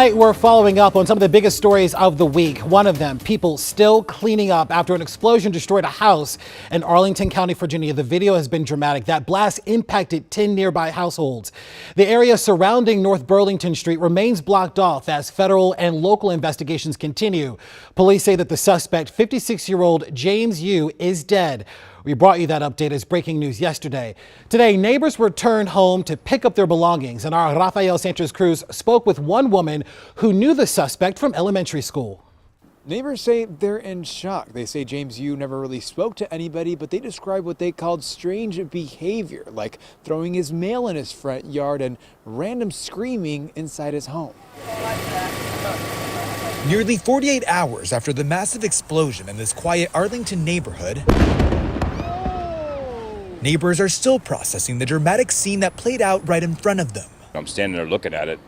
Tonight, we're following up on some of the biggest stories of the week. One of them, people still cleaning up after an explosion destroyed a house in Arlington County, Virginia. The video has been dramatic. That blast impacted 10 nearby households. The area surrounding North Burlington Street remains blocked off as federal and local investigations continue. Police say that the suspect, 56-year-old James Yu, is dead. We brought you that update as breaking news yesterday. Today, neighbors returned home to pick up their belongings, and our Rafael Sanchez-Cruz spoke with one woman who knew the suspect from elementary school. Neighbors say they're in shock. They say James Yu never really spoke to anybody, but they describe what they called strange behavior, like throwing his mail in his front yard and random screaming inside his home. Nearly 48 hours after the massive explosion in this quiet Arlington neighborhood, neighbors are still processing the dramatic scene that played out right in front of them. I'm standing there looking at it,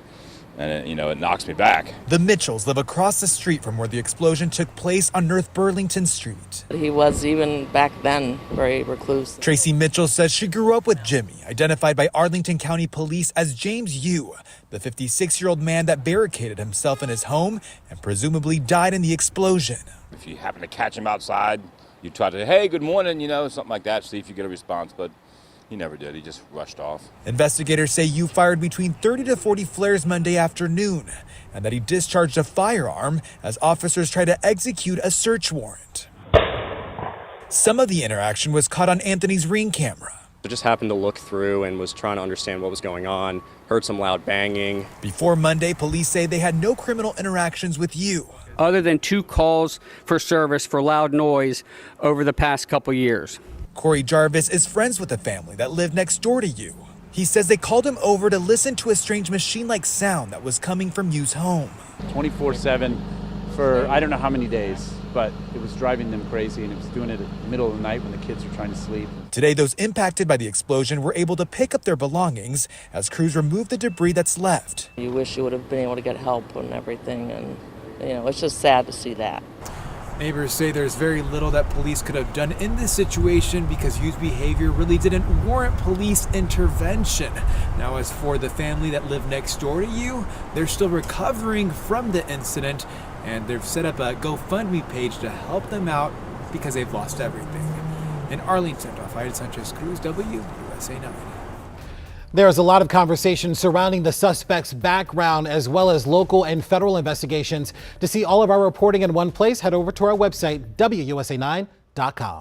and it knocks me back. The Mitchells live across the street from where the explosion took place on North Burlington Street. He was, even back then, very recluse. Tracy Mitchell says she grew up with Jimmy, identified by Arlington County Police as James Yu, the 56-year-old man that barricaded himself in his home and presumably died in the explosion. If you happen to catch him outside, you try to say, hey, good morning, something like that, see if you get a response, but he never did. He just rushed off. Investigators say Yu fired between 30 to 40 flares Monday afternoon, and that he discharged a firearm as officers tried to execute a search warrant. Some of the interaction was caught on Anthony's Ring camera. I just happened to look through and was trying to understand what was going on, heard some loud banging. Before Monday, police say they had no criminal interactions with Yu, other than 2 calls for service for loud noise over the past couple years. Corey Jarvis is friends with the family that lived next door to Yu. He says they called him over to listen to a strange machine-like sound that was coming from Yu's home. 24/7 for I don't know how many days, but it was driving them crazy, and it was doing it in the middle of the night when the kids were trying to sleep. Today, those impacted by the explosion were able to pick up their belongings as crews removed the debris that's left. You wish you would have been able to get help and everything, and it's just sad to see that. Neighbors say there's very little that police could have done in this situation because Yu's behavior really didn't warrant police intervention. Now, as for the family that lived next door to Yu, they're still recovering from the incident, and they've set up a GoFundMe page to help them out because they've lost everything. In Arlington, Rafael Sanchez-Cruz, WUSA 9. There's a lot of conversation surrounding the suspect's background as well as local and federal investigations. To see all of our reporting in one place, head over to our website, WUSA9.com.